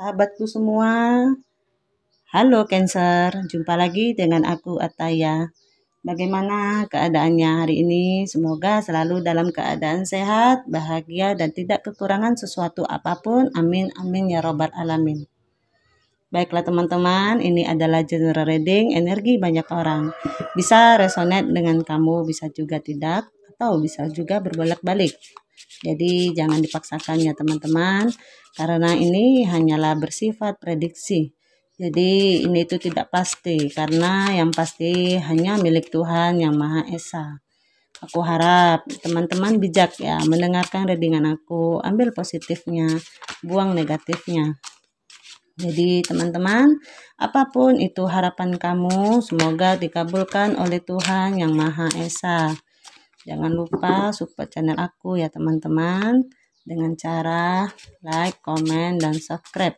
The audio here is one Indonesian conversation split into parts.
sahabatku semua. Halo Cancer, jumpa lagi dengan aku Ataya. Bagaimana keadaannya hari ini? Semoga selalu dalam keadaan sehat, bahagia, dan tidak kekurangan sesuatu apapun. Amin, amin ya robbal alamin. Baiklah teman-teman, ini adalah general reading energi banyak orang. Bisa resonate dengan kamu, bisa juga tidak, atau bisa juga berbolak-balik. Jadi jangan dipaksakan ya teman-teman, karena ini hanyalah bersifat prediksi. Jadi ini itu tidak pasti, karena yang pasti hanya milik Tuhan yang Maha Esa. Aku harap teman-teman bijak ya mendengarkan readingan aku, ambil positifnya, buang negatifnya. Jadi teman-teman, apapun itu harapan kamu, semoga dikabulkan oleh Tuhan yang Maha Esa. Jangan lupa support channel aku ya teman-teman, dengan cara like, komen, dan subscribe.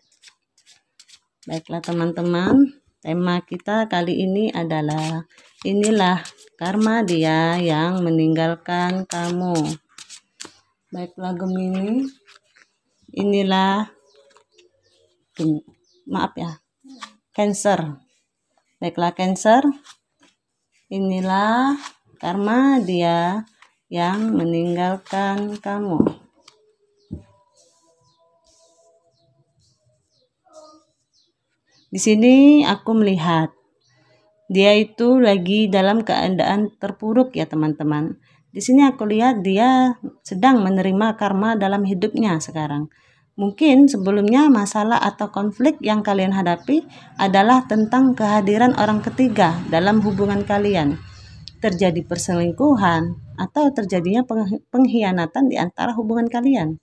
Baiklah teman-teman, tema kita kali ini adalah inilah karma dia yang meninggalkan kamu. Baiklah Gemini, inilah Cancer. Baiklah Cancer, inilah karma dia yang meninggalkan kamu. Di sini aku melihat dia itu lagi dalam keadaan terpuruk ya teman-teman. Di sini aku lihat dia sedang menerima karma dalam hidupnya sekarang. Mungkin sebelumnya masalah atau konflik yang kalian hadapi adalah tentang kehadiran orang ketiga dalam hubungan kalian. Terjadi perselingkuhan atau terjadinya pengkhianatan di antara hubungan kalian.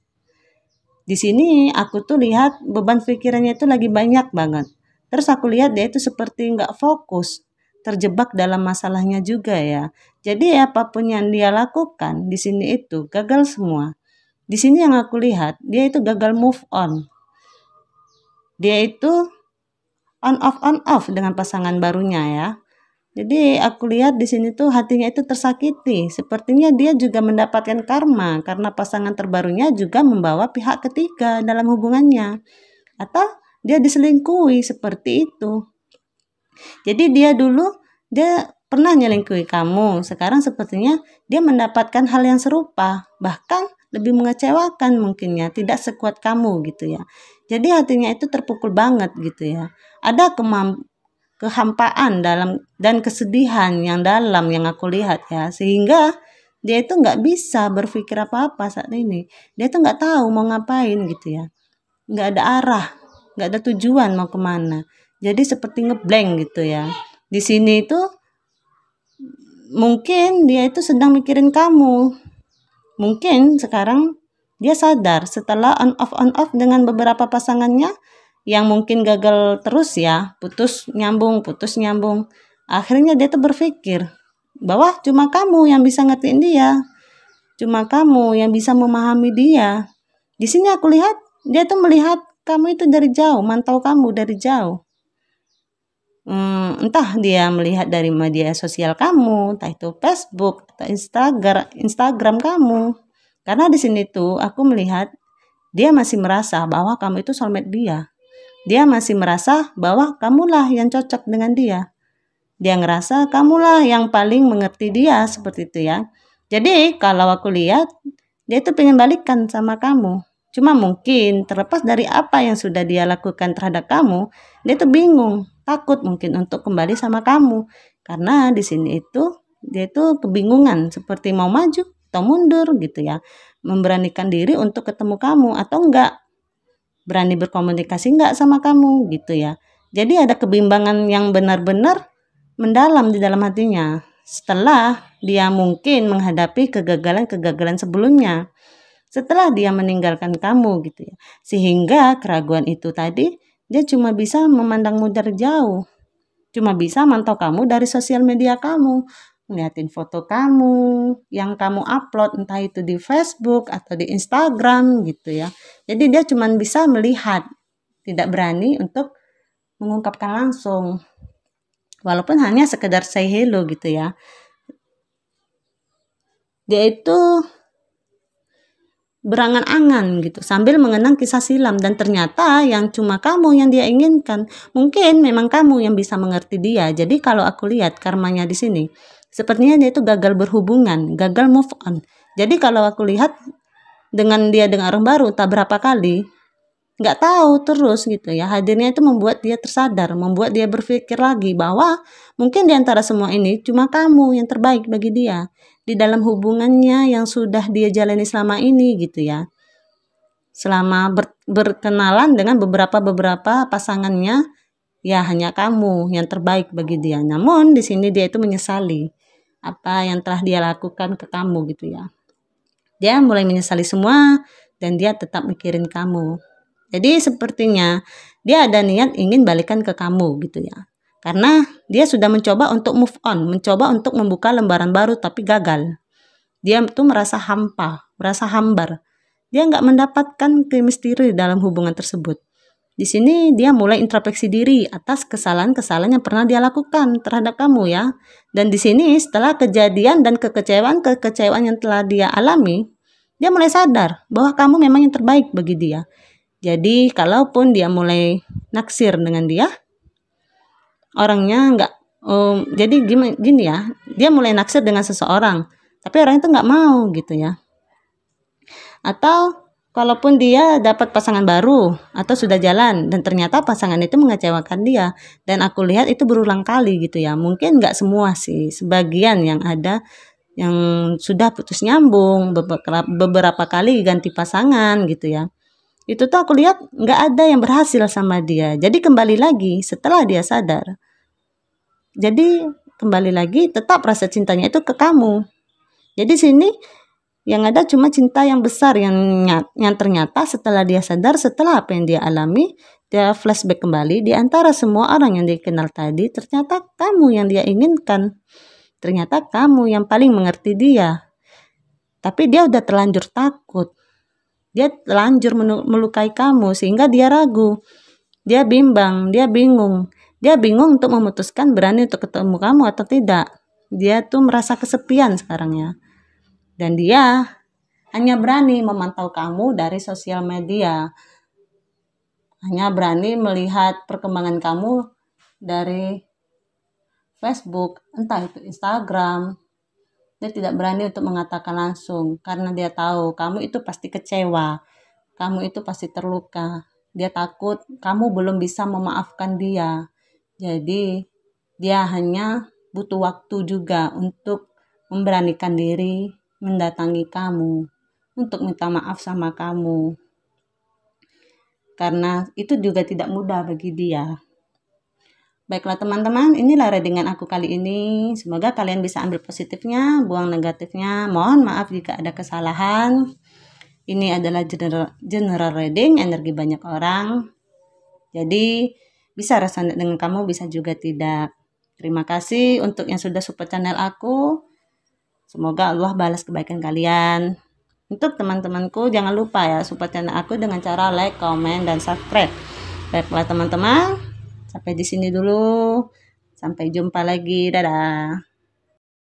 Di sini aku tuh lihat beban pikirannya itu lagi banyak banget. Terus aku lihat dia itu seperti nggak fokus, terjebak dalam masalahnya juga ya. Jadi apapun yang dia lakukan di sini itu gagal semua. Di sini yang aku lihat dia itu gagal move on. Dia itu on off dengan pasangan barunya ya. Jadi aku lihat di sini tuh hatinya itu tersakiti. Sepertinya dia juga mendapatkan karma karena pasangan terbarunya juga membawa pihak ketiga dalam hubungannya. Atau dia diselingkuhi seperti itu. Jadi dia pernah nyelingkuhi kamu. Sekarang sepertinya dia mendapatkan hal yang serupa. Bahkan lebih mengecewakan mungkinnya. Tidak sekuat kamu gitu ya. Jadi hatinya itu terpukul banget gitu ya. Ada kehampaan dan kesedihan yang dalam yang aku lihat ya. Sehingga dia itu nggak bisa berpikir apa-apa saat ini. Dia itu nggak tahu mau ngapain gitu ya. Nggak ada arah. Nggak ada tujuan mau kemana. Jadi seperti ngeblank gitu ya. Di sini itu mungkin dia itu sedang mikirin kamu. Mungkin sekarang dia sadar setelah on off dengan beberapa pasangannya yang mungkin gagal terus ya, putus nyambung. Akhirnya dia tuh berpikir bahwa cuma kamu yang bisa ngertiin dia. Cuma kamu yang bisa memahami dia. Di sini aku lihat dia tuh melihat kamu itu dari jauh, mantau kamu dari jauh. Entah dia melihat dari media sosial kamu, entah itu Facebook atau Instagram kamu. Karena di sini tuh aku melihat dia masih merasa bahwa kamu itu soulmate dia. Dia masih merasa bahwa kamulah yang cocok dengan dia. Dia ngerasa kamulah yang paling mengerti dia seperti itu ya. Jadi kalau aku lihat dia tuh pengen balikan sama kamu. Cuma mungkin terlepas dari apa yang sudah dia lakukan terhadap kamu, dia tuh bingung, takut mungkin untuk kembali sama kamu. Karena di sini itu dia tuh kebingungan seperti mau maju atau mundur gitu ya. Memberanikan diri untuk ketemu kamu atau enggak. Berani berkomunikasi enggak sama kamu gitu ya. Jadi ada kebimbangan yang benar-benar mendalam di dalam hatinya. Setelah dia mungkin menghadapi kegagalan-kegagalan sebelumnya. Setelah dia meninggalkan kamu gitu ya. Sehingga keraguan itu tadi dia cuma bisa memandangmu dari jauh. Cuma bisa mantau kamu dari sosial media kamu. Ngeliatin foto kamu yang kamu upload entah itu di Facebook atau di Instagram gitu ya. Jadi dia cuma bisa melihat. Tidak berani untuk mengungkapkan langsung. Walaupun hanya sekedar say hello gitu ya. Dia itu berangan-angan gitu sambil mengenang kisah silam, dan ternyata yang cuma kamu yang dia inginkan. Mungkin memang kamu yang bisa mengerti dia. Jadi kalau aku lihat karmanya di sini, sepertinya dia itu gagal berhubungan, gagal move on. Jadi kalau aku lihat dengan orang baru tak berapa kali, nggak tahu terus gitu ya, hadirnya itu membuat dia tersadar, membuat dia berpikir lagi bahwa mungkin di antara semua ini cuma kamu yang terbaik bagi dia di dalam hubungannya yang sudah dia jalani selama ini gitu ya. Selama berkenalan dengan beberapa pasangannya, ya hanya kamu yang terbaik bagi dia. Namun di sini dia itu menyesali apa yang telah dia lakukan ke kamu gitu ya. Dia mulai menyesali semua dan dia tetap mikirin kamu. Jadi sepertinya dia ada niat ingin balikan ke kamu gitu ya. Karena dia sudah mencoba untuk move on, mencoba untuk membuka lembaran baru tapi gagal. Dia tuh merasa hampa, merasa hambar. Dia nggak mendapatkan chemistry dalam hubungan tersebut. Di sini dia mulai introspeksi diri atas kesalahan-kesalahan yang pernah dia lakukan terhadap kamu ya. Dan di sini setelah kejadian dan kekecewaan yang telah dia alami, dia mulai sadar bahwa kamu memang yang terbaik bagi dia. Jadi kalaupun dia mulai naksir dengan dia, orangnya nggak, jadi gini ya, dia mulai naksir dengan seseorang, tapi orang itu nggak mau gitu ya. Atau kalaupun dia dapat pasangan baru atau sudah jalan dan ternyata pasangan itu mengecewakan dia, dan aku lihat itu berulang kali gitu ya. Mungkin nggak semua sih, sebagian yang ada yang sudah putus nyambung, beberapa kali ganti pasangan gitu ya. Itu tuh aku lihat nggak ada yang berhasil sama dia. Jadi kembali lagi setelah dia sadar, jadi kembali lagi tetap rasa cintanya itu ke kamu. Jadi sini yang ada cuma cinta yang besar yang ternyata setelah dia sadar, setelah apa yang dia alami, dia flashback kembali di antara semua orang yang dikenal tadi, ternyata kamu yang dia inginkan. Ternyata kamu yang paling mengerti dia. Tapi dia udah terlanjur takut. Dia terlanjur melukai kamu sehingga dia ragu. Dia bimbang, dia bingung. Dia bingung untuk memutuskan berani untuk ketemu kamu atau tidak. Dia tuh merasa kesepian sekarang ya. Dan dia hanya berani memantau kamu dari sosial media. Hanya berani melihat perkembangan kamu dari Facebook, entah itu Instagram. Dia tidak berani untuk mengatakan langsung karena dia tahu kamu itu pasti kecewa. Kamu itu pasti terluka. Dia takut kamu belum bisa memaafkan dia. Jadi dia hanya butuh waktu juga untuk memberanikan diri mendatangi kamu, untuk minta maaf sama kamu. Karena itu juga tidak mudah bagi dia. Baiklah teman-teman, inilah readingan aku kali ini. Semoga kalian bisa ambil positifnya, buang negatifnya. Mohon maaf jika ada kesalahan. Ini adalah general reading, energi banyak orang. Jadi bisa resonate dengan kamu, bisa juga tidak. Terima kasih untuk yang sudah support channel aku. Semoga Allah balas kebaikan kalian. Untuk teman-temanku, jangan lupa ya support channel aku dengan cara like, comment, dan subscribe. Baiklah teman-teman. Sampai di sini dulu. Sampai jumpa lagi. Dadah.